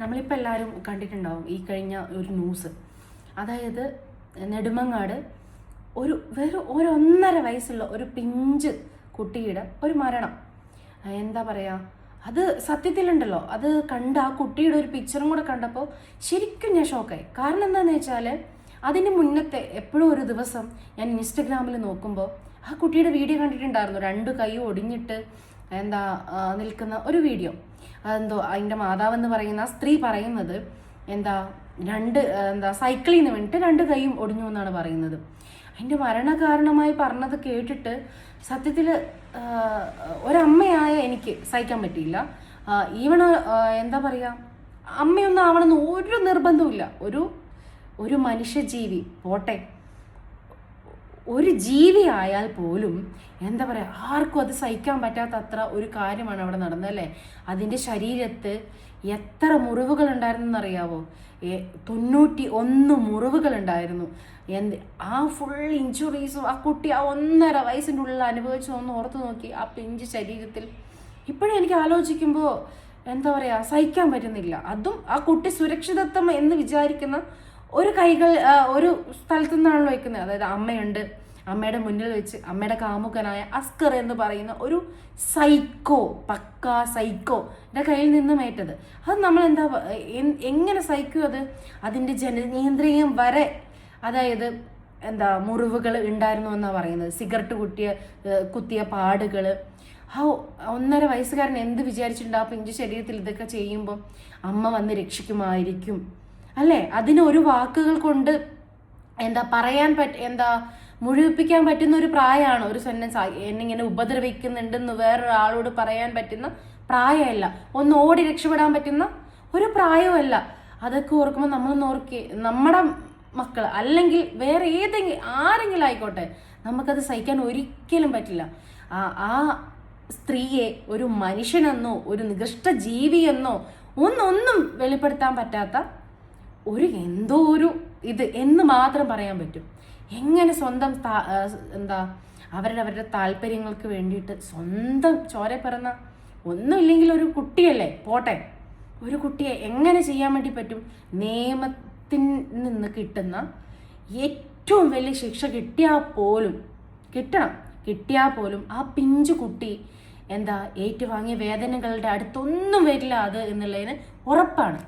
നമ്മളിപ്പോൾ എല്ലാവരും കണ്ടിട്ടുണ്ടാവും ഈ കഴിഞ്ഞ ഒരു ന്യൂസ്. അതായത് നെടുമങ്ങാട് വെറും 1.5 വയസ്സുള്ള ഒരു പിഞ്ച് കുട്ടിയുടെ ഒരു മരണം. എന്താ പറയുക, അത് സത്യത്തിലുണ്ടല്ലോ, അത് കണ്ട് ആ കുട്ടിയുടെ ഒരു പിക്ചറും കൂടെ കണ്ടപ്പോൾ ശരിക്കും ഞാൻ ഷോക്കായി. കാരണം എന്താണെന്ന് വെച്ചാൽ അതിന് മുന്നത്തെ എപ്പോഴും ഒരു ദിവസം ഞാൻ ഇൻസ്റ്റഗ്രാമിൽ നോക്കുമ്പോൾ ആ കുട്ടിയുടെ വീഡിയോ കണ്ടിട്ടുണ്ടായിരുന്നു. 2 കൈ ഒടിഞ്ഞിട്ട് നിൽക്കുന്ന ഒരു വീഡിയോ. അതെന്തോ അതിൻ്റെ മാതാവെന്ന് പറയുന്ന സ്ത്രീ പറയുന്നത് സൈക്കിളിൽ നിന്ന് വേണ്ടിയിട്ട് 2 കൈയും ഒടിഞ്ഞു എന്നാണ് പറയുന്നത്. അതിൻ്റെ മരണകാരണമായി പറഞ്ഞത് കേട്ടിട്ട് സത്യത്തിൽ ഒരമ്മയായ എനിക്ക് സഹിക്കാൻ പറ്റിയില്ല. ഈവൺ അമ്മയൊന്നും ആവണമെന്ന് ഒരു നിർബന്ധമില്ല. ഒരു മനുഷ്യജീവി പോട്ടെ, ഒരു ജീവി ആയാൽ പോലും ആർക്കും അത് സഹിക്കാൻ പറ്റാത്ത അത്ര ഒരു കാര്യമാണ് അവിടെ നടന്നത്, അല്ലേ? അതിൻ്റെ ശരീരത്ത് എത്ര മുറിവുകൾ ഉണ്ടായിരുന്നെന്നറിയാവോ? 91 മുറിവുകൾ ഉണ്ടായിരുന്നു. ആ ഫുൾ ഇഞ്ചുറീസും ആ കുട്ടി ആ 1.5 വയസ്സിൻ്റെ ഉള്ളിൽ അനുഭവിച്ചതൊന്ന് ഓർത്ത് നോക്കി. ആ പിഞ്ച് ശരീരത്തിൽ ഇപ്പോഴും എനിക്ക് ആലോചിക്കുമ്പോൾ സഹിക്കാൻ പറ്റുന്നില്ല. അതും ആ കുട്ടി സുരക്ഷിതത്വം എന്ന് വിചാരിക്കുന്ന ഒരു കൈകൾ ഒരു സ്ഥലത്തു നിന്നാണല്ലോ വയ്ക്കുന്നത്. അതായത് അമ്മയുണ്ട്, അമ്മയുടെ മുന്നിൽ വെച്ച് അമ്മയുടെ കാമുകനായ അസ്കർ എന്ന് പറയുന്ന ഒരു പക്കാ സൈക്കോന്റെ കയ്യിൽ നിന്നും ഏറ്റത്. അത് നമ്മൾ എങ്ങനെ സഹിക്കും? അതിൻ്റെ ജനനേന്ദ്രിയം വരെ അതായത് മുറിവുകൾ ഉണ്ടായിരുന്നു എന്നാണ് പറയുന്നത്. സിഗരറ്റ് കുത്തിയ പാടുകൾ. 1.5 വയസ്സുകാരൻ എന്ത് വിചാരിച്ചിട്ടുണ്ട് ആ പിഞ്ചു ശരീരത്തിൽ ഇതൊക്കെ ചെയ്യുമ്പോൾ അമ്മ വന്ന് രക്ഷിക്കുമായിരിക്കും, അല്ലേ? അതിന് ഒരു വാക്കുകൾ കൊണ്ട് മുഴുവിപ്പിക്കാൻ പറ്റുന്ന ഒരു പ്രായമാണ് ഒരു സെന്റൻസ്. എന്നിങ്ങനെ ഉപദ്രവിക്കുന്നുണ്ടെന്ന് വേറൊരാളോട് പറയാൻ പറ്റുന്ന പ്രായമല്ല. ഒന്ന് ഓടി രക്ഷപ്പെടാൻ പറ്റുന്ന ഒരു പ്രായമല്ല. അതൊക്കെ ഓർക്കുമ്പോൾ നമ്മളൊന്ന് ഓർക്കി, നമ്മുടെ മക്കൾ അല്ലെങ്കിൽ വേറെ ആരെങ്കിലും ആയിക്കോട്ടെ, നമുക്കത് സഹിക്കാൻ ഒരിക്കലും പറ്റില്ല. ആ സ്ത്രീയെ ഒരു മനുഷ്യനെന്നോ ഒരു നികൃഷ്ട ജീവിയെന്നോ ഒന്നും വെളിപ്പെടുത്താൻ പറ്റാത്ത എന്തോ ഒരു ഇത് എന്ന് മാത്രം പറയാൻ പറ്റും. എങ്ങനെ സ്വന്തം അവരുടെ താല്പര്യങ്ങൾക്ക് വേണ്ടിയിട്ട് സ്വന്തം ചോര പിറന്ന ഒന്നുമില്ലെങ്കിൽ ഒരു കുട്ടിയല്ലേ പോട്ടെ, ഒരു കുട്ടിയെ എങ്ങനെ ചെയ്യാൻ വേണ്ടി പറ്റും? നിയമത്തിൽ നിന്ന് കിട്ടുന്ന ഏറ്റവും വലിയ ശിക്ഷ കിട്ടിയാൽ പോലും ആ പിഞ്ചു കുട്ടി ഏറ്റുവാങ്ങിയ വേദനകളുടെ അടുത്തൊന്നും വരില്ല അത് എന്നുള്ളതിന് ഉറപ്പാണ്.